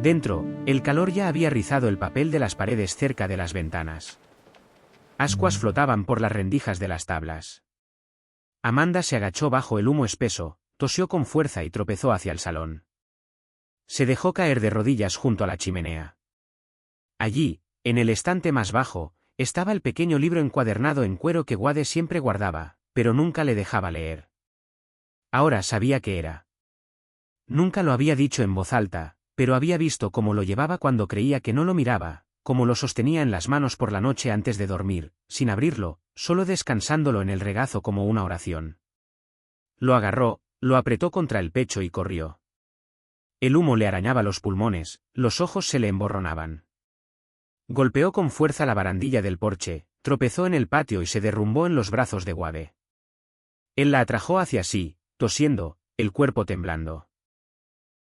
Dentro, el calor ya había rizado el papel de las paredes cerca de las ventanas. Ascuas flotaban por las rendijas de las tablas. Amanda se agachó bajo el humo espeso, tosió con fuerza y tropezó hacia el salón. Se dejó caer de rodillas junto a la chimenea. Allí, en el estante más bajo, estaba el pequeño libro encuadernado en cuero que Wade siempre guardaba, pero nunca le dejaba leer. Ahora sabía qué era. Nunca lo había dicho en voz alta, pero había visto cómo lo llevaba cuando creía que no lo miraba, cómo lo sostenía en las manos por la noche antes de dormir, sin abrirlo, solo descansándolo en el regazo como una oración. Lo agarró, lo apretó contra el pecho y corrió. El humo le arañaba los pulmones, los ojos se le emborronaban. Golpeó con fuerza la barandilla del porche, tropezó en el patio y se derrumbó en los brazos de Wade. Él la atrajo hacia sí, tosiendo, el cuerpo temblando.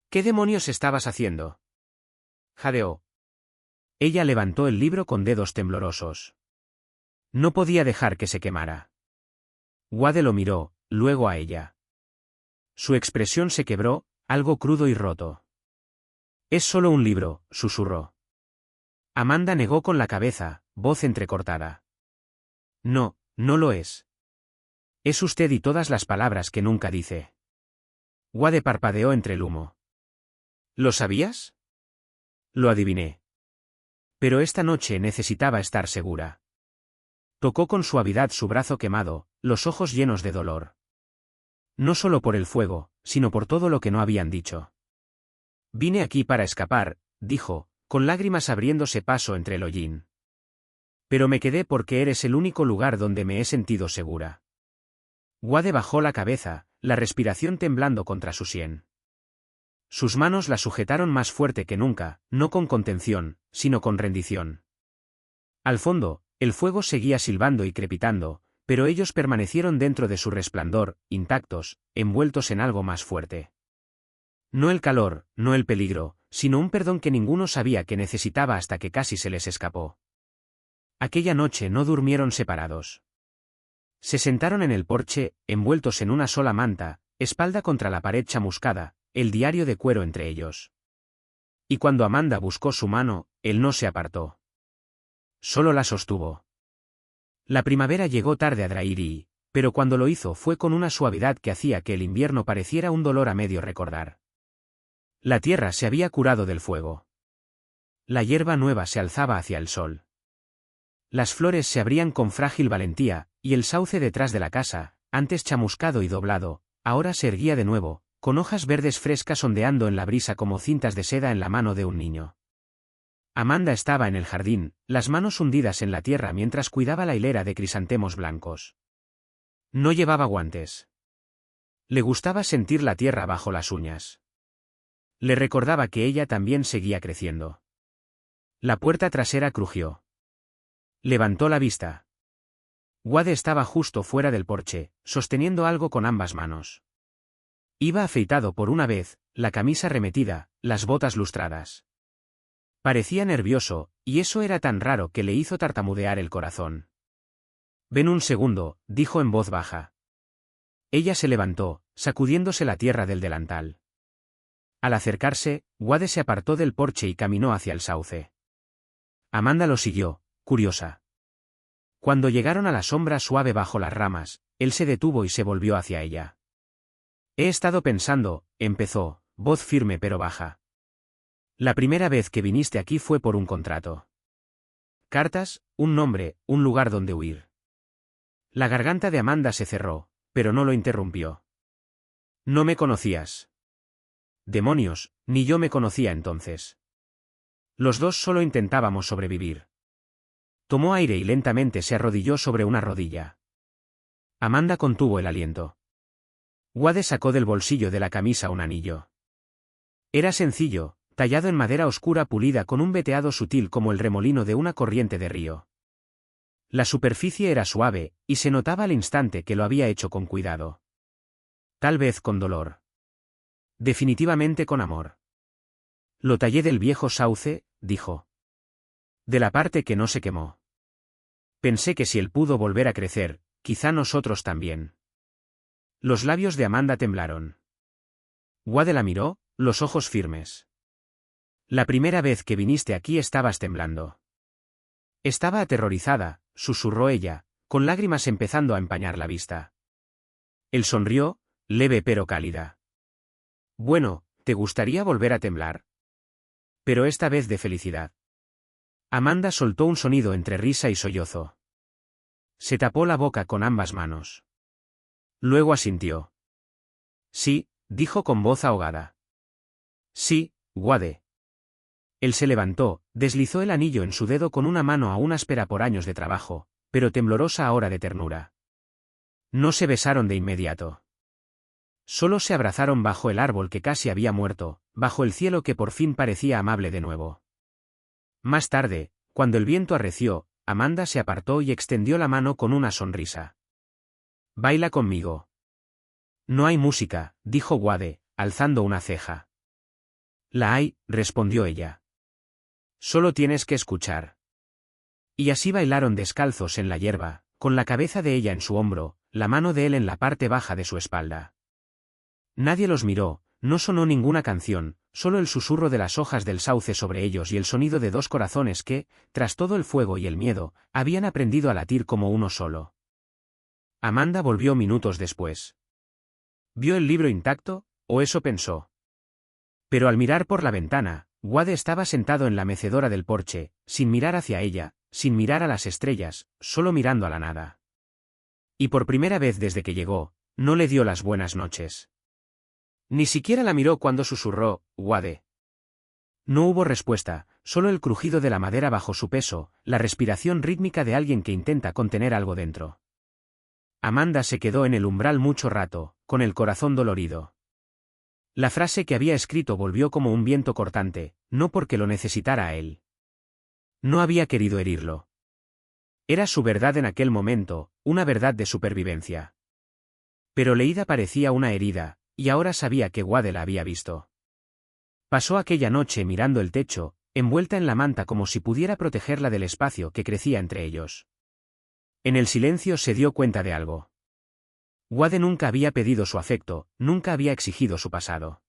¿Qué demonios estabas haciendo?, jadeó. Ella levantó el libro con dedos temblorosos. No podía dejar que se quemara. Wade lo miró, luego a ella. Su expresión se quebró, algo crudo y roto. Es solo un libro, susurró. Amanda negó con la cabeza, voz entrecortada. No, no lo es. Es usted y todas las palabras que nunca dice. Wade parpadeó entre el humo. ¿Lo sabías? Lo adiviné. Pero esta noche necesitaba estar segura. Tocó con suavidad su brazo quemado, los ojos llenos de dolor. No solo por el fuego, sino por todo lo que no habían dicho. Vine aquí para escapar, dijo, con lágrimas abriéndose paso entre el hollín. Pero me quedé porque eres el único lugar donde me he sentido segura. Wade bajó la cabeza, la respiración temblando contra su sien. Sus manos la sujetaron más fuerte que nunca, no con contención, sino con rendición. Al fondo, el fuego seguía silbando y crepitando, pero ellos permanecieron dentro de su resplandor, intactos, envueltos en algo más fuerte. No el calor, no el peligro, sino un perdón que ninguno sabía que necesitaba hasta que casi se les escapó. Aquella noche no durmieron separados. Se sentaron en el porche, envueltos en una sola manta, espalda contra la pared chamuscada, el diario de cuero entre ellos. Y cuando Amanda buscó su mano, él no se apartó. Solo la sostuvo. La primavera llegó tarde a Drairy, pero cuando lo hizo fue con una suavidad que hacía que el invierno pareciera un dolor a medio recordar. La tierra se había curado del fuego. La hierba nueva se alzaba hacia el sol. Las flores se abrían con frágil valentía, y el sauce detrás de la casa, antes chamuscado y doblado, ahora se erguía de nuevo, con hojas verdes frescas ondeando en la brisa como cintas de seda en la mano de un niño. Amanda estaba en el jardín, las manos hundidas en la tierra mientras cuidaba la hilera de crisantemos blancos. No llevaba guantes. Le gustaba sentir la tierra bajo las uñas. Le recordaba que ella también seguía creciendo. La puerta trasera crujió. Levantó la vista. Wade estaba justo fuera del porche, sosteniendo algo con ambas manos. Iba afeitado por una vez, la camisa remetida, las botas lustradas. Parecía nervioso, y eso era tan raro que le hizo tartamudear el corazón. Ven un segundo, dijo en voz baja. Ella se levantó, sacudiéndose la tierra del delantal. Al acercarse, Wade se apartó del porche y caminó hacia el sauce. Amanda lo siguió, curiosa. Cuando llegaron a la sombra suave bajo las ramas, él se detuvo y se volvió hacia ella. He estado pensando, empezó, voz firme pero baja. La primera vez que viniste aquí fue por un contrato. Cartas, un nombre, un lugar donde huir. La garganta de Amanda se cerró, pero no lo interrumpió. No me conocías. Demonios, ni yo me conocía entonces. Los dos solo intentábamos sobrevivir. Tomó aire y lentamente se arrodilló sobre una rodilla. Amanda contuvo el aliento. Wade sacó del bolsillo de la camisa un anillo. Era sencillo, tallado en madera oscura pulida con un veteado sutil como el remolino de una corriente de río. La superficie era suave, y se notaba al instante que lo había hecho con cuidado. Tal vez con dolor. Definitivamente con amor. Lo tallé del viejo sauce, dijo. De la parte que no se quemó. Pensé que si él pudo volver a crecer, quizá nosotros también. Los labios de Amanda temblaron. Wade la miró, los ojos firmes. La primera vez que viniste aquí estabas temblando. Estaba aterrorizada, susurró ella, con lágrimas empezando a empañar la vista. Él sonrió, leve pero cálida. Bueno, ¿te gustaría volver a temblar? Pero esta vez de felicidad. Amanda soltó un sonido entre risa y sollozo. Se tapó la boca con ambas manos. Luego asintió. Sí, dijo con voz ahogada. Sí, Wade. Él se levantó, deslizó el anillo en su dedo con una mano aún áspera por años de trabajo, pero temblorosa ahora de ternura. No se besaron de inmediato. Solo se abrazaron bajo el árbol que casi había muerto, bajo el cielo que por fin parecía amable de nuevo. Más tarde, cuando el viento arreció, Amanda se apartó y extendió la mano con una sonrisa. «Baila conmigo». «No hay música», dijo Wade, alzando una ceja. «La hay», respondió ella. «Solo tienes que escuchar». Y así bailaron descalzos en la hierba, con la cabeza de ella en su hombro, la mano de él en la parte baja de su espalda. Nadie los miró, no sonó ninguna canción, solo el susurro de las hojas del sauce sobre ellos y el sonido de dos corazones que, tras todo el fuego y el miedo, habían aprendido a latir como uno solo. Amanda volvió minutos después. ¿Vio el libro intacto, o eso pensó? Pero al mirar por la ventana, Wade estaba sentado en la mecedora del porche, sin mirar hacia ella, sin mirar a las estrellas, solo mirando a la nada. Y por primera vez desde que llegó, no le dio las buenas noches. Ni siquiera la miró cuando susurró, «Wade». No hubo respuesta, solo el crujido de la madera bajo su peso, la respiración rítmica de alguien que intenta contener algo dentro. Amanda se quedó en el umbral mucho rato, con el corazón dolorido. La frase que había escrito volvió como un viento cortante, no porque lo necesitara a él. No había querido herirlo. Era su verdad en aquel momento, una verdad de supervivencia. Pero leída parecía una herida, y ahora sabía que Wade la había visto. Pasó aquella noche mirando el techo, envuelta en la manta como si pudiera protegerla del espacio que crecía entre ellos. En el silencio se dio cuenta de algo. Wade nunca había pedido su afecto, nunca había exigido su pasado.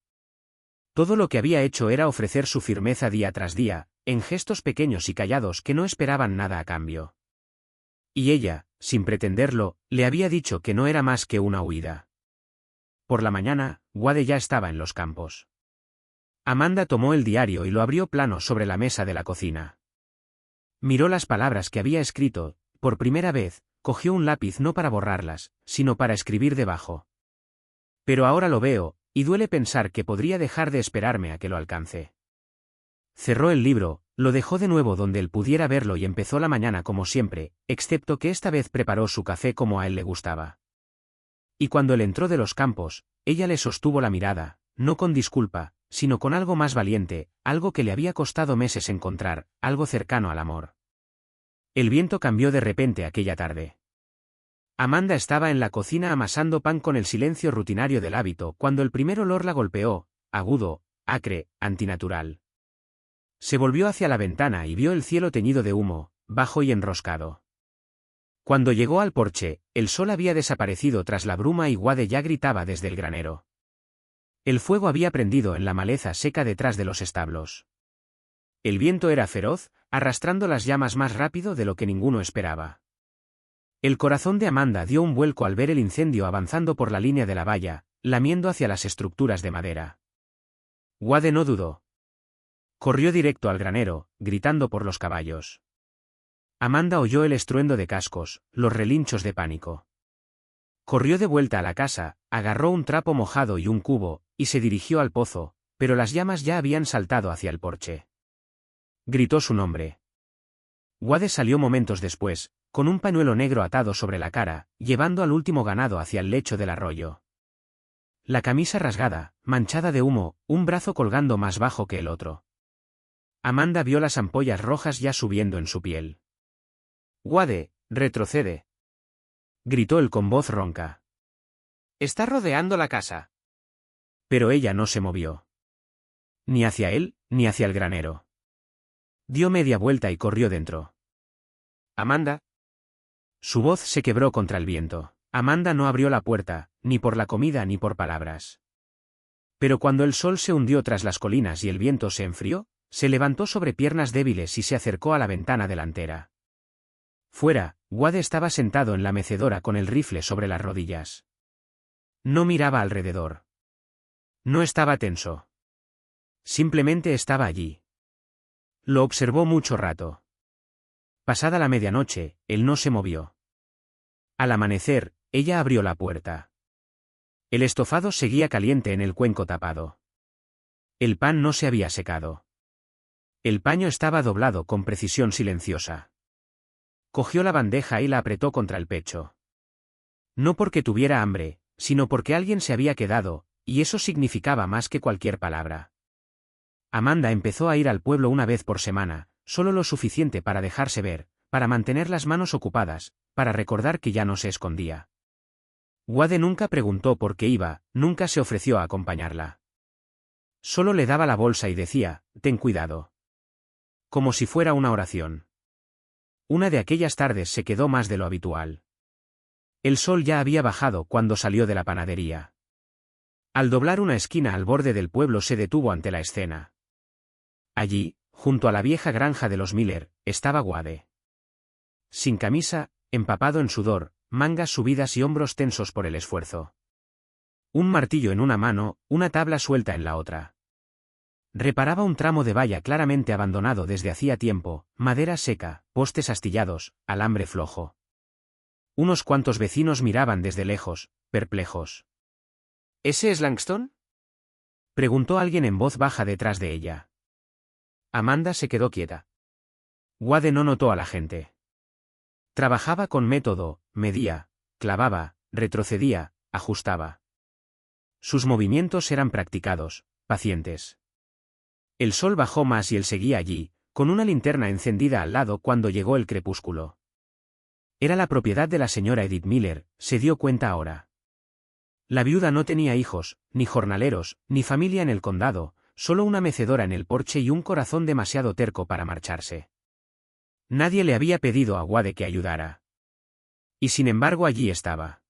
Todo lo que había hecho era ofrecer su firmeza día tras día, en gestos pequeños y callados que no esperaban nada a cambio. Y ella, sin pretenderlo, le había dicho que no era más que una huida. Por la mañana, Wade ya estaba en los campos. Amanda tomó el diario y lo abrió plano sobre la mesa de la cocina. Miró las palabras que había escrito, por primera vez, cogió un lápiz no para borrarlas, sino para escribir debajo. Pero ahora lo veo, y duele pensar que podría dejar de esperarme a que lo alcance. Cerró el libro, lo dejó de nuevo donde él pudiera verlo y empezó la mañana como siempre, excepto que esta vez preparó su café como a él le gustaba. Y cuando él entró de los campos, ella le sostuvo la mirada, no con disculpa, sino con algo más valiente, algo que le había costado meses encontrar, algo cercano al amor. El viento cambió de repente aquella tarde. Amanda estaba en la cocina amasando pan con el silencio rutinario del hábito cuando el primer olor la golpeó, agudo, acre, antinatural. Se volvió hacia la ventana y vio el cielo teñido de humo, bajo y enroscado. Cuando llegó al porche, el sol había desaparecido tras la bruma y Wade ya gritaba desde el granero. El fuego había prendido en la maleza seca detrás de los establos. El viento era feroz, arrastrando las llamas más rápido de lo que ninguno esperaba. El corazón de Amanda dio un vuelco al ver el incendio avanzando por la línea de la valla, lamiendo hacia las estructuras de madera. Wade no dudó. Corrió directo al granero, gritando por los caballos. Amanda oyó el estruendo de cascos, los relinchos de pánico. Corrió de vuelta a la casa, agarró un trapo mojado y un cubo, y se dirigió al pozo, pero las llamas ya habían saltado hacia el porche. Gritó su nombre. Wade salió momentos después, con un pañuelo negro atado sobre la cara, llevando al último ganado hacia el lecho del arroyo. La camisa rasgada, manchada de humo, un brazo colgando más bajo que el otro. Amanda vio las ampollas rojas ya subiendo en su piel. «Wade, retrocede», gritó él con voz ronca. «Está rodeando la casa». Pero ella no se movió. Ni hacia él, ni hacia el granero. Dio media vuelta y corrió dentro. «Amanda». Su voz se quebró contra el viento. Amanda no abrió la puerta, ni por la comida ni por palabras. Pero cuando el sol se hundió tras las colinas y el viento se enfrió, Se levantó sobre piernas débiles y se acercó a la ventana delantera. Fuera, Wade estaba sentado en la mecedora con el rifle sobre las rodillas. No miraba alrededor. No estaba tenso. Simplemente estaba allí. Lo observó mucho rato. Pasada la medianoche, él no se movió. Al amanecer, ella abrió la puerta. El estofado seguía caliente en el cuenco tapado. El pan no se había secado. El paño estaba doblado con precisión silenciosa. Cogió la bandeja y la apretó contra el pecho. No porque tuviera hambre, sino porque alguien se había quedado, y eso significaba más que cualquier palabra. Amanda empezó a ir al pueblo una vez por semana, solo lo suficiente para dejarse ver, para mantener las manos ocupadas, para recordar que ya no se escondía. Wade nunca preguntó por qué iba, nunca se ofreció a acompañarla. Solo le daba la bolsa y decía, «Ten cuidado». Como si fuera una oración. Una de aquellas tardes se quedó más de lo habitual. El sol ya había bajado cuando salió de la panadería. Al doblar una esquina al borde del pueblo se detuvo ante la escena. Allí, junto a la vieja granja de los Miller, estaba Wade. Sin camisa, empapado en sudor, mangas subidas y hombros tensos por el esfuerzo. Un martillo en una mano, una tabla suelta en la otra. Reparaba un tramo de valla claramente abandonado desde hacía tiempo, madera seca, postes astillados, alambre flojo. Unos cuantos vecinos miraban desde lejos, perplejos. ¿Ese es Langston?, preguntó alguien en voz baja detrás de ella. Amanda se quedó quieta. Wade no notó a la gente. Trabajaba con método, medía, clavaba, retrocedía, ajustaba. Sus movimientos eran practicados, pacientes. El sol bajó más y él seguía allí, con una linterna encendida al lado cuando llegó el crepúsculo. Era la propiedad de la señora Edith Miller, se dio cuenta ahora. La viuda no tenía hijos, ni jornaleros, ni familia en el condado, solo una mecedora en el porche y un corazón demasiado terco para marcharse. Nadie le había pedido a Wade que ayudara. Y sin embargo allí estaba.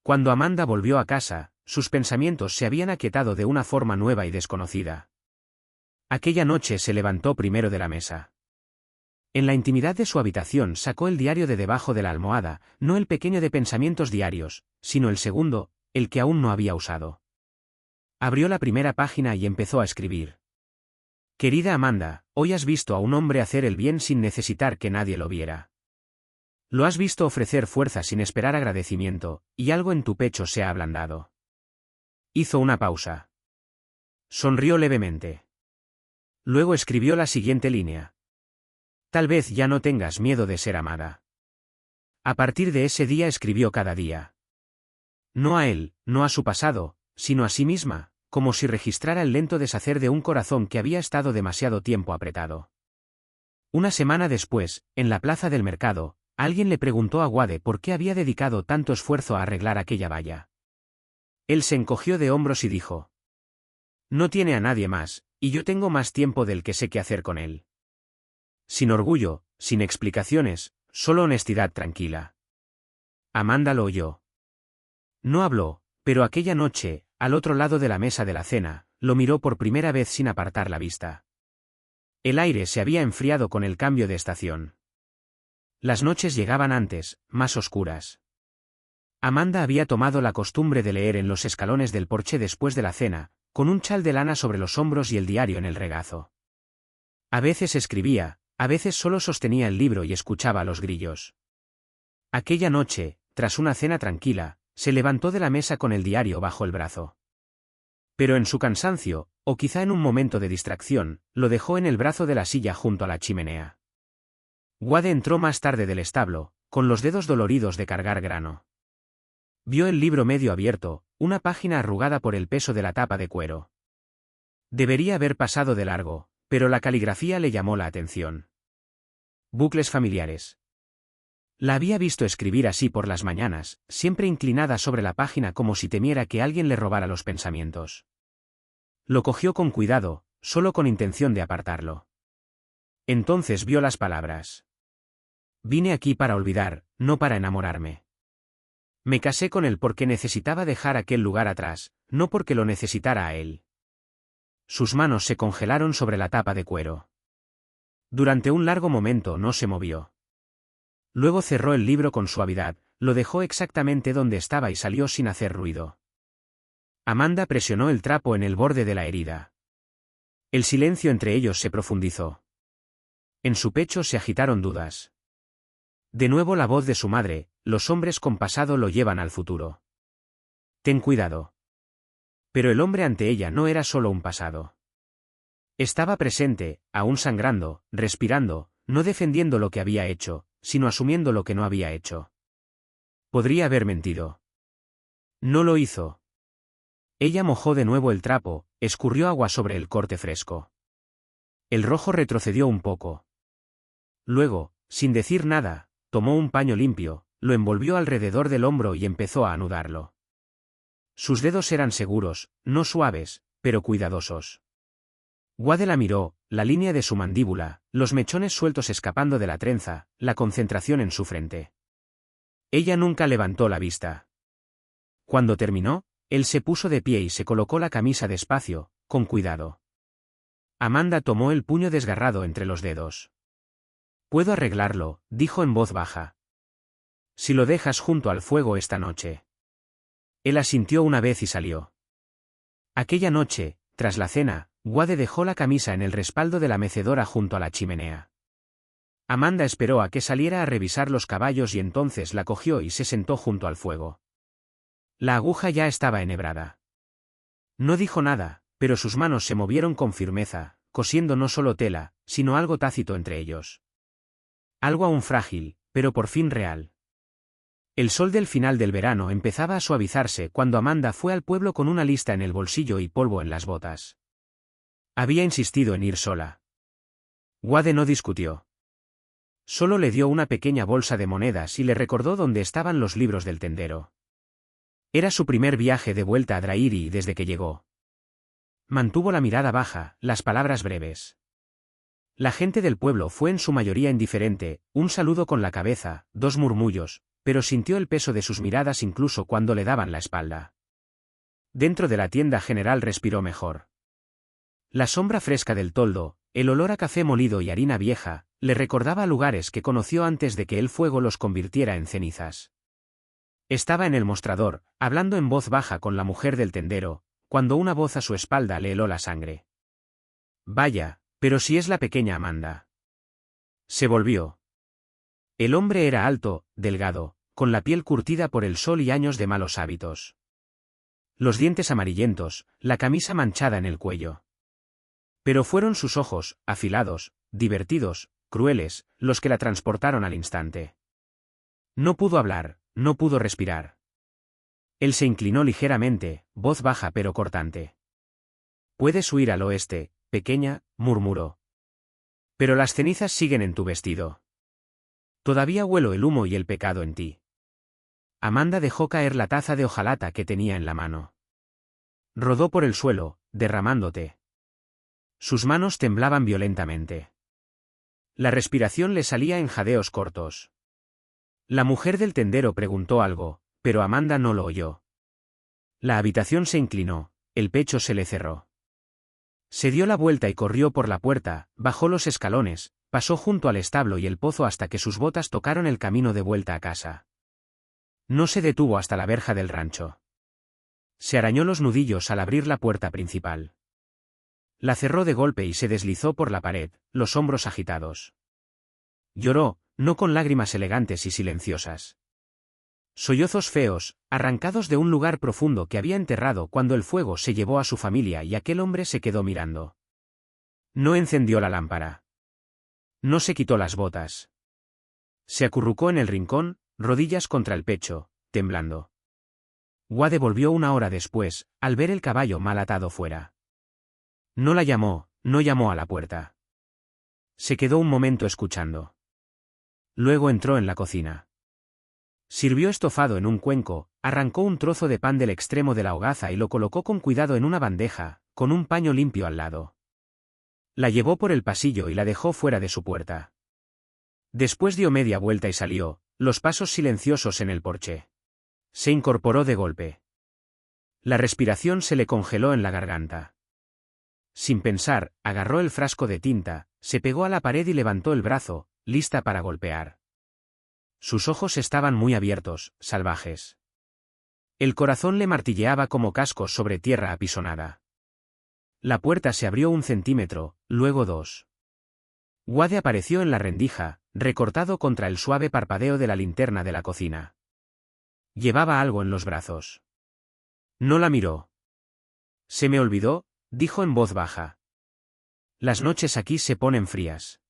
Cuando Amanda volvió a casa, sus pensamientos se habían aquietado de una forma nueva y desconocida. Aquella noche se levantó primero de la mesa. En la intimidad de su habitación sacó el diario de debajo de la almohada, no el pequeño de pensamientos diarios, sino el segundo, el que aún no había usado. Abrió la primera página y empezó a escribir. Querida Amanda, hoy has visto a un hombre hacer el bien sin necesitar que nadie lo viera. Lo has visto ofrecer fuerza sin esperar agradecimiento, y algo en tu pecho se ha ablandado. Hizo una pausa. Sonrió levemente. Luego escribió la siguiente línea. Tal vez ya no tengas miedo de ser amada. A partir de ese día escribió cada día. No a él, no a su pasado, sino a sí misma, como si registrara el lento deshacer de un corazón que había estado demasiado tiempo apretado. Una semana después, en la plaza del mercado, alguien le preguntó a Wade por qué había dedicado tanto esfuerzo a arreglar aquella valla. Él se encogió de hombros y dijo. No tiene a nadie más, y yo tengo más tiempo del que sé qué hacer con él. Sin orgullo, sin explicaciones, solo honestidad tranquila. Amanda lo oyó. No habló, pero aquella noche, al otro lado de la mesa de la cena, lo miró por primera vez sin apartar la vista. El aire se había enfriado con el cambio de estación. Las noches llegaban antes, más oscuras. Amanda había tomado la costumbre de leer en los escalones del porche después de la cena, con un chal de lana sobre los hombros y el diario en el regazo. A veces escribía, a veces solo sostenía el libro y escuchaba los grillos. Aquella noche, tras una cena tranquila, se levantó de la mesa con el diario bajo el brazo. Pero en su cansancio, o quizá en un momento de distracción, lo dejó en el brazo de la silla junto a la chimenea. Wade entró más tarde del establo, con los dedos doloridos de cargar grano. Vio el libro medio abierto, una página arrugada por el peso de la tapa de cuero. Debería haber pasado de largo, pero la caligrafía le llamó la atención. Bucles familiares. La había visto escribir así por las mañanas, siempre inclinada sobre la página como si temiera que alguien le robara los pensamientos. Lo cogió con cuidado, solo con intención de apartarlo. Entonces vio las palabras. Vine aquí para olvidar, no para enamorarme. Me casé con él porque necesitaba dejar aquel lugar atrás, no porque lo necesitara a él. Sus manos se congelaron sobre la tapa de cuero. Durante un largo momento no se movió. Luego cerró el libro con suavidad, lo dejó exactamente donde estaba y salió sin hacer ruido. Amanda presionó el trapo en el borde de la herida. El silencio entre ellos se profundizó. En su pecho se agitaron dudas. De nuevo la voz de su madre: los hombres con pasado lo llevan al futuro. Ten cuidado. Pero el hombre ante ella no era solo un pasado. Estaba presente, aún sangrando, respirando, no defendiendo lo que había hecho, sino asumiendo lo que no había hecho. Podría haber mentido. No lo hizo. Ella mojó de nuevo el trapo, escurrió agua sobre el corte fresco. El rojo retrocedió un poco. Luego, sin decir nada, tomó un paño limpio, lo envolvió alrededor del hombro y empezó a anudarlo. Sus dedos eran seguros, no suaves, pero cuidadosos. Wade la miró, la línea de su mandíbula, los mechones sueltos escapando de la trenza, la concentración en su frente. Ella nunca levantó la vista. Cuando terminó, él se puso de pie y se colocó la camisa despacio, con cuidado. Amanda tomó el puño desgarrado entre los dedos. Puedo arreglarlo, dijo en voz baja. Si lo dejas junto al fuego esta noche. Él asintió una vez y salió. Aquella noche, tras la cena, Wade dejó la camisa en el respaldo de la mecedora junto a la chimenea. Amanda esperó a que saliera a revisar los caballos y entonces la cogió y se sentó junto al fuego. La aguja ya estaba enhebrada. No dijo nada, pero sus manos se movieron con firmeza, cosiendo no solo tela, sino algo tácito entre ellos. Algo aún frágil, pero por fin real. El sol del final del verano empezaba a suavizarse cuando Amanda fue al pueblo con una lista en el bolsillo y polvo en las botas. Había insistido en ir sola. Wade no discutió. Solo le dio una pequeña bolsa de monedas y le recordó dónde estaban los libros del tendero. Era su primer viaje de vuelta a Drairi desde que llegó. Mantuvo la mirada baja, las palabras breves. La gente del pueblo fue en su mayoría indiferente, un saludo con la cabeza, dos murmullos, pero sintió el peso de sus miradas incluso cuando le daban la espalda. Dentro de la tienda general respiró mejor. La sombra fresca del toldo, el olor a café molido y harina vieja, le recordaba lugares que conoció antes de que el fuego los convirtiera en cenizas. Estaba en el mostrador, hablando en voz baja con la mujer del tendero, cuando una voz a su espalda le heló la sangre. Vaya, pero si es la pequeña Amanda. Se volvió. El hombre era alto, delgado, con la piel curtida por el sol y años de malos hábitos. Los dientes amarillentos, la camisa manchada en el cuello. Pero fueron sus ojos, afilados, divertidos, crueles, los que la transportaron al instante. No pudo hablar, no pudo respirar. Él se inclinó ligeramente, voz baja pero cortante. Puedes huir al oeste, pequeña, murmuró. Pero las cenizas siguen en tu vestido. Todavía huelo el humo y el pecado en ti. Amanda dejó caer la taza de hojalata que tenía en la mano. Rodó por el suelo, derramándote. Sus manos temblaban violentamente. La respiración le salía en jadeos cortos. La mujer del tendero preguntó algo, pero Amanda no lo oyó. La habitación se inclinó, el pecho se le cerró. Se dio la vuelta y corrió por la puerta, bajó los escalones, pasó junto al establo y el pozo hasta que sus botas tocaron el camino de vuelta a casa. No se detuvo hasta la verja del rancho. Se arañó los nudillos al abrir la puerta principal. La cerró de golpe y se deslizó por la pared, los hombros agitados. Lloró, no con lágrimas elegantes y silenciosas. Sollozos feos, arrancados de un lugar profundo que había enterrado cuando el fuego se llevó a su familia y aquel hombre se quedó mirando. No encendió la lámpara. No se quitó las botas. Se acurrucó en el rincón, rodillas contra el pecho, temblando. Wade volvió una hora después, al ver el caballo mal atado fuera. No la llamó, no llamó a la puerta. Se quedó un momento escuchando. Luego entró en la cocina. Sirvió estofado en un cuenco, arrancó un trozo de pan del extremo de la hogaza y lo colocó con cuidado en una bandeja, con un paño limpio al lado. La llevó por el pasillo y la dejó fuera de su puerta. Después dio media vuelta y salió, los pasos silenciosos en el porche. Se incorporó de golpe. La respiración se le congeló en la garganta. Sin pensar, agarró el frasco de tinta, se pegó a la pared y levantó el brazo, lista para golpear. Sus ojos estaban muy abiertos, salvajes. El corazón le martilleaba como cascos sobre tierra apisonada. La puerta se abrió 1 centímetro, luego 2. Wade apareció en la rendija, recortado contra el suave parpadeo de la linterna de la cocina. Llevaba algo en los brazos. No la miró. Se me olvidó, dijo en voz baja. Las noches aquí se ponen frías.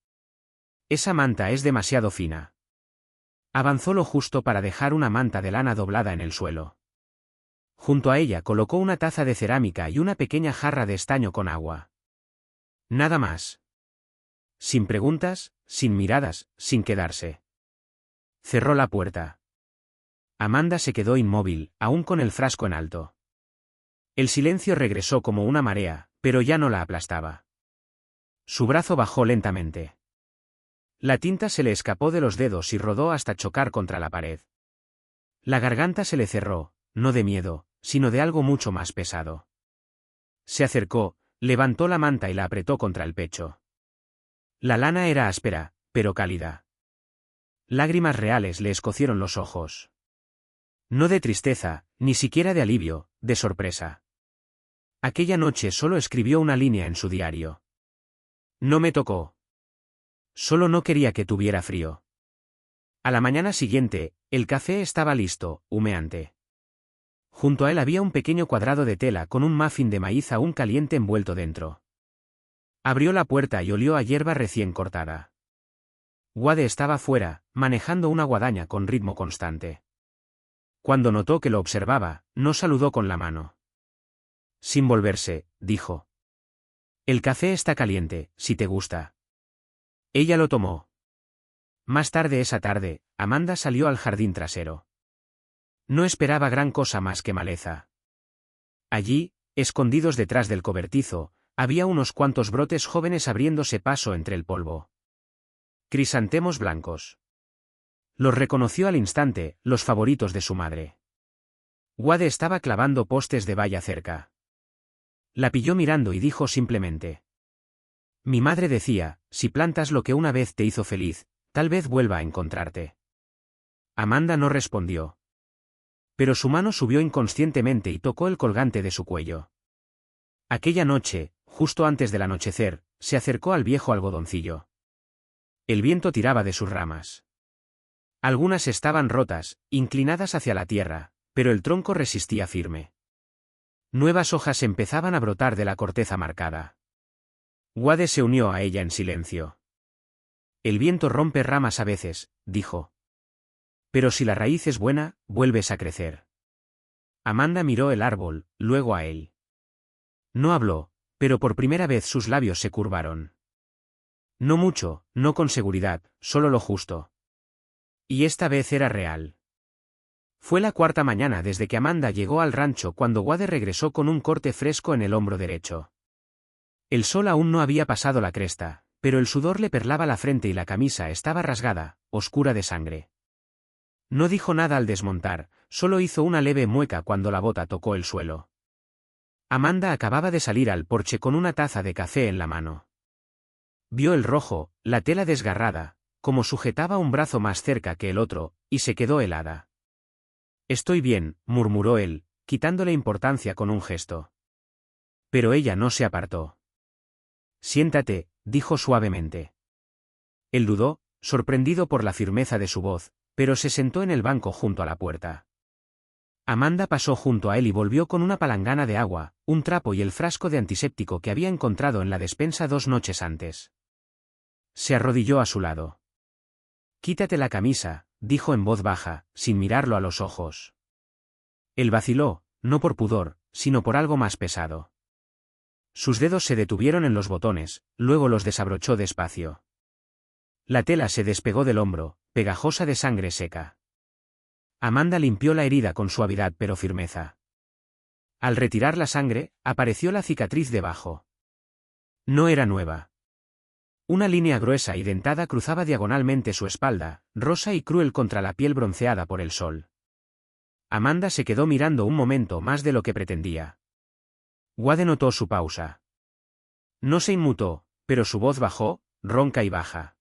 Esa manta es demasiado fina. Avanzó lo justo para dejar una manta de lana doblada en el suelo. Junto a ella colocó una taza de cerámica y una pequeña jarra de estaño con agua. Nada más. Sin preguntas, sin miradas, sin quedarse. Cerró la puerta. Amanda se quedó inmóvil, aún con el frasco en alto. El silencio regresó como una marea, pero ya no la aplastaba. Su brazo bajó lentamente. La tinta se le escapó de los dedos y rodó hasta chocar contra la pared. La garganta se le cerró, no de miedo, sino de algo mucho más pesado. Se acercó, levantó la manta y la apretó contra el pecho. La lana era áspera, pero cálida. Lágrimas reales le escocieron los ojos. No de tristeza, ni siquiera de alivio, de sorpresa. Aquella noche solo escribió una línea en su diario. No me tocó. Solo no quería que tuviera frío. A la mañana siguiente, el café estaba listo, humeante. Junto a él había un pequeño cuadrado de tela con un muffin de maíz aún caliente envuelto dentro. Abrió la puerta y olió a hierba recién cortada. Wade estaba fuera, manejando una guadaña con ritmo constante. Cuando notó que lo observaba, no saludó con la mano. Sin volverse, dijo. El café está caliente, si te gusta. Ella lo tomó. Más tarde esa tarde, Amanda salió al jardín trasero. No esperaba gran cosa más que maleza. Allí, escondidos detrás del cobertizo, había unos cuantos brotes jóvenes abriéndose paso entre el polvo. Crisantemos blancos. Los reconoció al instante, los favoritos de su madre. Wade estaba clavando postes de valla cerca. La pilló mirando y dijo simplemente. Mi madre decía, si plantas lo que una vez te hizo feliz, tal vez vuelva a encontrarte. Amanda no respondió. Pero su mano subió inconscientemente y tocó el colgante de su cuello. Aquella noche, justo antes del anochecer, se acercó al viejo algodoncillo. El viento tiraba de sus ramas. Algunas estaban rotas, inclinadas hacia la tierra, pero el tronco resistía firme. Nuevas hojas empezaban a brotar de la corteza marcada. Wade se unió a ella en silencio. El viento rompe ramas a veces, dijo. Pero si la raíz es buena, vuelves a crecer. Amanda miró el árbol, luego a él. No habló, pero por primera vez sus labios se curvaron. No mucho, no con seguridad, solo lo justo. Y esta vez era real. Fue la cuarta mañana desde que Amanda llegó al rancho cuando Wade regresó con un corte fresco en el hombro derecho. El sol aún no había pasado la cresta, pero el sudor le perlaba la frente y la camisa estaba rasgada, oscura de sangre. No dijo nada al desmontar, solo hizo una leve mueca cuando la bota tocó el suelo. Amanda acababa de salir al porche con una taza de café en la mano. Vio el rojo, la tela desgarrada, como sujetaba un brazo más cerca que el otro, y se quedó helada. Estoy bien, murmuró él, quitándole importancia con un gesto. Pero ella no se apartó. Siéntate, dijo suavemente. Él dudó, sorprendido por la firmeza de su voz, pero se sentó en el banco junto a la puerta. Amanda pasó junto a él y volvió con una palangana de agua, un trapo y el frasco de antiséptico que había encontrado en la despensa 2 noches antes. Se arrodilló a su lado. Quítate la camisa, dijo en voz baja, sin mirarlo a los ojos. Él vaciló, no por pudor, sino por algo más pesado. Sus dedos se detuvieron en los botones, luego los desabrochó despacio. La tela se despegó del hombro, pegajosa de sangre seca. Amanda limpió la herida con suavidad pero firmeza. Al retirar la sangre, apareció la cicatriz debajo. No era nueva. Una línea gruesa y dentada cruzaba diagonalmente su espalda, rosa y cruel contra la piel bronceada por el sol. Amanda se quedó mirando un momento más de lo que pretendía. Wade notó su pausa. No se inmutó, pero su voz bajó, ronca y baja.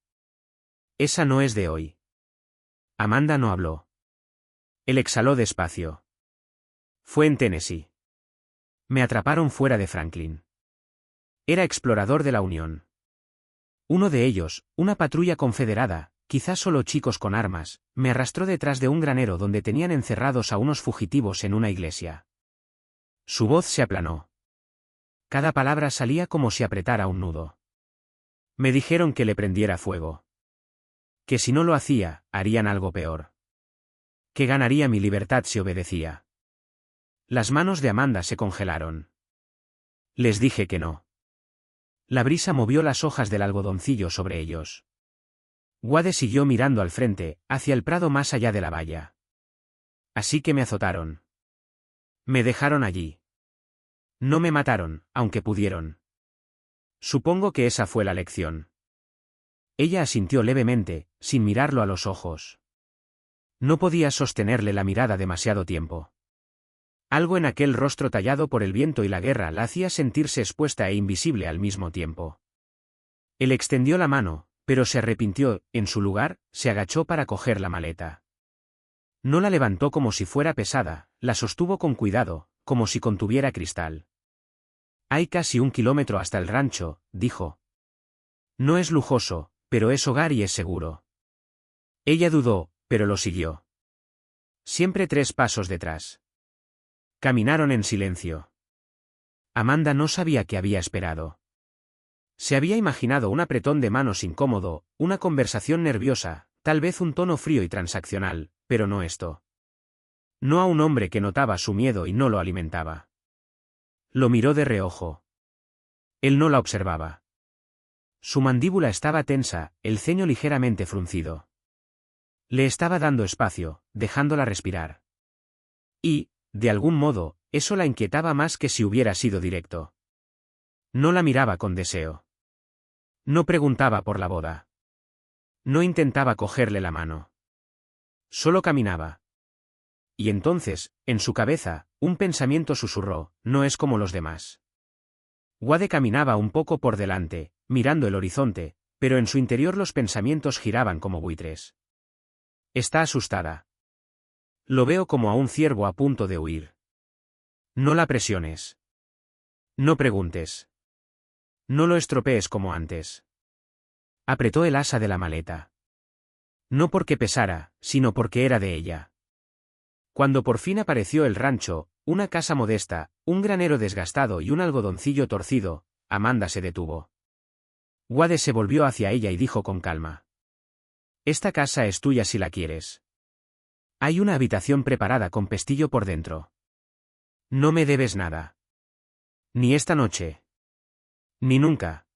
Esa no es de hoy. Amanda no habló. Él exhaló despacio. Fue en Tennessee. Me atraparon fuera de Franklin. Era explorador de la Unión. Uno de ellos, una patrulla confederada, quizás solo chicos con armas, me arrastró detrás de un granero donde tenían encerrados a unos fugitivos en una iglesia. Su voz se aplanó. Cada palabra salía como si apretara un nudo. Me dijeron que le prendiera fuego. Que si no lo hacía, harían algo peor. Que ganaría mi libertad si obedecía. Las manos de Amanda se congelaron. Les dije que no. La brisa movió las hojas del algodoncillo sobre ellos. Wade siguió mirando al frente, hacia el prado más allá de la valla. Así que me azotaron. Me dejaron allí. No me mataron, aunque pudieron. Supongo que esa fue la lección. Ella asintió levemente, sin mirarlo a los ojos. No podía sostenerle la mirada demasiado tiempo. Algo en aquel rostro tallado por el viento y la guerra la hacía sentirse expuesta e invisible al mismo tiempo. Él extendió la mano, pero se arrepintió, en su lugar, se agachó para coger la maleta. No la levantó como si fuera pesada, la sostuvo con cuidado, como si contuviera cristal. Hay casi 1 kilómetro hasta el rancho, dijo. No es lujoso, pero es hogar y es seguro. Ella dudó, pero lo siguió. Siempre 3 pasos detrás. Caminaron en silencio. Amanda no sabía qué había esperado. Se había imaginado un apretón de manos incómodo, una conversación nerviosa, tal vez un tono frío y transaccional, pero no esto. No a un hombre que notaba su miedo y no lo alimentaba. Lo miró de reojo. Él no la observaba. Su mandíbula estaba tensa, el ceño ligeramente fruncido. Le estaba dando espacio, dejándola respirar. Y, de algún modo, eso la inquietaba más que si hubiera sido directo. No la miraba con deseo. No preguntaba por la boda. No intentaba cogerle la mano. Solo caminaba. Y entonces, en su cabeza, un pensamiento susurró, no es como los demás. Wade caminaba un poco por delante, mirando el horizonte, pero en su interior los pensamientos giraban como buitres. Está asustada. Lo veo como a un ciervo a punto de huir. No la presiones. No preguntes. No lo estropees como antes. Apretó el asa de la maleta. No porque pesara, sino porque era de ella. Cuando por fin apareció el rancho, una casa modesta, un granero desgastado y un algodoncillo torcido, Amanda se detuvo. Wade se volvió hacia ella y dijo con calma. Esta casa es tuya si la quieres. Hay una habitación preparada con pestillo por dentro. No me debes nada. Ni esta noche. Ni nunca.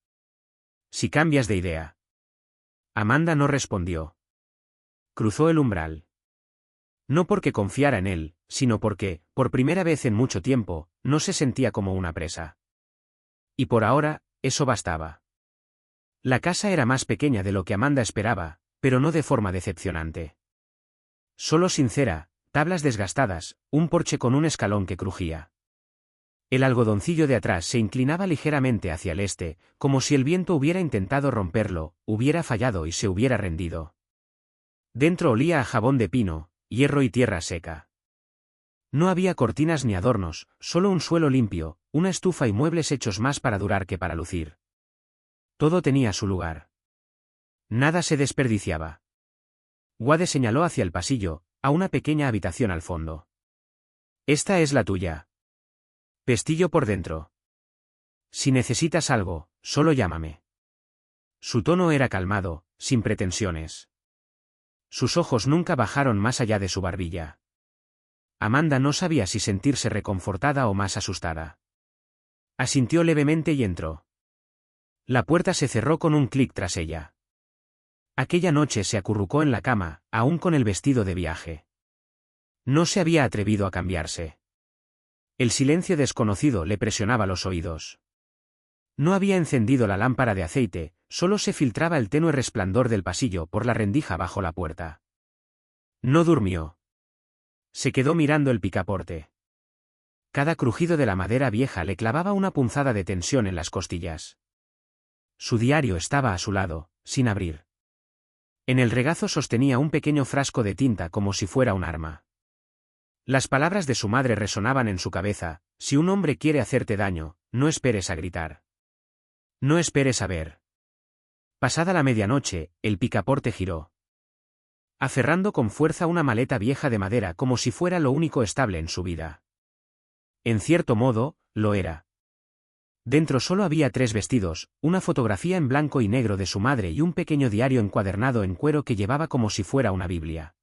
Si cambias de idea. Amanda no respondió. Cruzó el umbral. No porque confiara en él, sino porque, por primera vez en mucho tiempo, no se sentía como una presa. Y por ahora, eso bastaba. La casa era más pequeña de lo que Amanda esperaba, pero no de forma decepcionante. Solo sincera, tablas desgastadas, un porche con un escalón que crujía. El algodoncillo de atrás se inclinaba ligeramente hacia el este, como si el viento hubiera intentado romperlo, hubiera fallado y se hubiera rendido. Dentro olía a jabón de pino, hierro y tierra seca. No había cortinas ni adornos, solo un suelo limpio, una estufa y muebles hechos más para durar que para lucir. Todo tenía su lugar. Nada se desperdiciaba. Wade señaló hacia el pasillo, a una pequeña habitación al fondo. Esta es la tuya. Pestillo por dentro. Si necesitas algo, solo llámame. Su tono era calmado, sin pretensiones. Sus ojos nunca bajaron más allá de su barbilla. Amanda no sabía si sentirse reconfortada o más asustada. Asintió levemente y entró. La puerta se cerró con un clic tras ella. Aquella noche se acurrucó en la cama, aún con el vestido de viaje. No se había atrevido a cambiarse. El silencio desconocido le presionaba los oídos. No había encendido la lámpara de aceite, solo se filtraba el tenue resplandor del pasillo por la rendija bajo la puerta. No durmió. Se quedó mirando el picaporte. Cada crujido de la madera vieja le clavaba una punzada de tensión en las costillas. Su diario estaba a su lado, sin abrir. En el regazo sostenía un pequeño frasco de tinta como si fuera un arma. Las palabras de su madre resonaban en su cabeza: si un hombre quiere hacerte daño, no esperes a gritar. No esperes a ver. Pasada la medianoche, el picaporte giró, aferrando con fuerza una maleta vieja de madera como si fuera lo único estable en su vida. En cierto modo, lo era. Dentro solo había 3 vestidos, una fotografía en blanco y negro de su madre y un pequeño diario encuadernado en cuero que llevaba como si fuera una Biblia.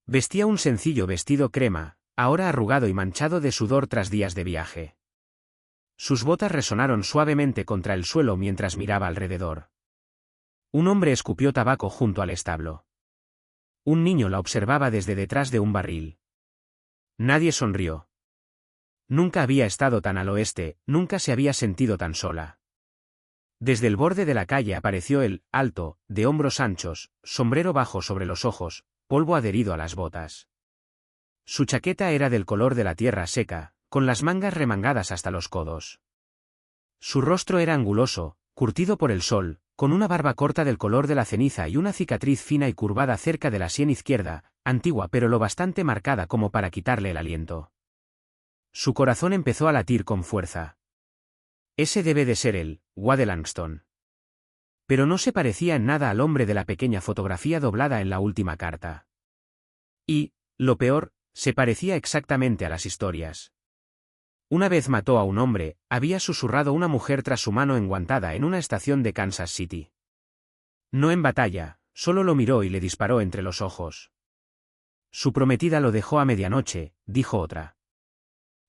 Vestía un sencillo vestido crema, ahora arrugado y manchado de sudor tras días de viaje. Sus botas resonaron suavemente contra el suelo mientras miraba alrededor. Un hombre escupió tabaco junto al establo. Un niño la observaba desde detrás de un barril. Nadie sonrió. Nunca había estado tan al oeste, nunca se había sentido tan sola. Desde el borde de la calle apareció él, alto, de hombros anchos, sombrero bajo sobre los ojos, polvo adherido a las botas. Su chaqueta era del color de la tierra seca, con las mangas remangadas hasta los codos. Su rostro era anguloso, curtido por el sol, con una barba corta del color de la ceniza y una cicatriz fina y curvada cerca de la sien izquierda, antigua pero lo bastante marcada como para quitarle el aliento. Su corazón empezó a latir con fuerza. Ese debe de ser él, Wade Langston. Pero no se parecía en nada al hombre de la pequeña fotografía doblada en la última carta. Y, lo peor, se parecía exactamente a las historias. Una vez mató a un hombre, había susurrado una mujer tras su mano enguantada en una estación de Kansas City. No en batalla, solo lo miró y le disparó entre los ojos. Su prometida lo dejó a medianoche, dijo otra.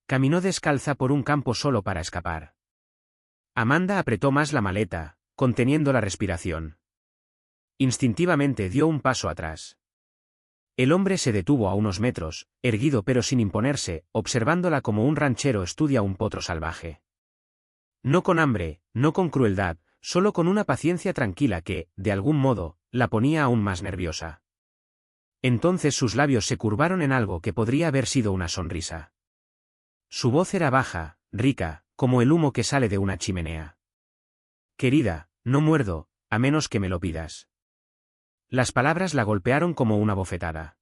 Caminó descalza por un campo solo para escapar. Amanda apretó más la maleta, conteniendo la respiración. Instintivamente dio un paso atrás. El hombre se detuvo a unos metros, erguido pero sin imponerse, observándola como un ranchero estudia un potro salvaje. No con hambre, no con crueldad, solo con una paciencia tranquila que, de algún modo, la ponía aún más nerviosa. Entonces sus labios se curvaron en algo que podría haber sido una sonrisa. Su voz era baja, rica, como el humo que sale de una chimenea. Querida, no muerdo, a menos que me lo pidas. Las palabras la golpearon como una bofetada.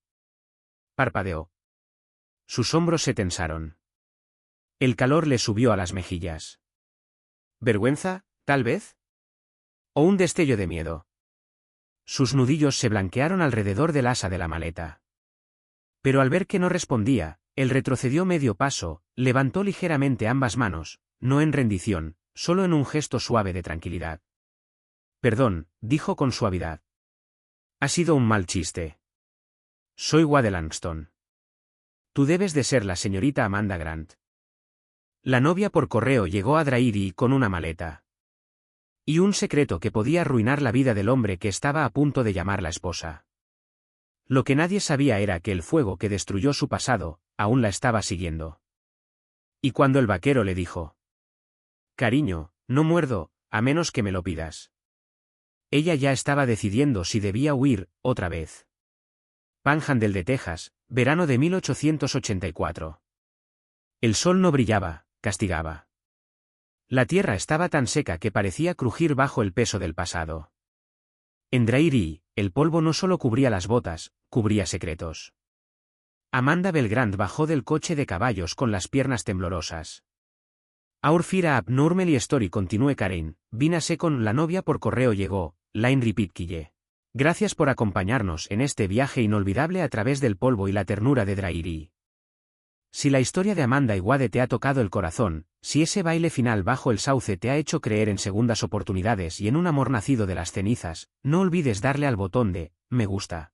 Parpadeó. Sus hombros se tensaron. El calor le subió a las mejillas. ¿Vergüenza, tal vez? ¿O un destello de miedo? Sus nudillos se blanquearon alrededor del asa de la maleta. Pero al ver que no respondía, él retrocedió medio paso, levantó ligeramente ambas manos, no en rendición, solo en un gesto suave de tranquilidad. Perdón, dijo con suavidad. Ha sido un mal chiste. Soy Wade Langston. Tú debes de ser la señorita Amanda Grant. La novia por correo llegó a Drairy con una maleta. Y un secreto que podía arruinar la vida del hombre que estaba a punto de llamar la esposa. Lo que nadie sabía era que el fuego que destruyó su pasado, aún la estaba siguiendo. Y cuando el vaquero le dijo: Cariño, no muerdo, a menos que me lo pidas. Ella ya estaba decidiendo si debía huir, otra vez. Panhandle de Texas, verano de 1884. El sol no brillaba, castigaba. La tierra estaba tan seca que parecía crujir bajo el peso del pasado. En Drairy, el polvo no solo cubría las botas, cubría secretos. Amanda Belgrand bajó del coche de caballos con las piernas temblorosas. Our fira abnormal story continúe Karen, Vina Second la novia por correo llegó, Line Repeat Kille. Gracias por acompañarnos en este viaje inolvidable a través del polvo y la ternura de Drairy. Si la historia de Amanda y Wade te ha tocado el corazón, si ese baile final bajo el sauce te ha hecho creer en segundas oportunidades y en un amor nacido de las cenizas, no olvides darle al botón de me gusta.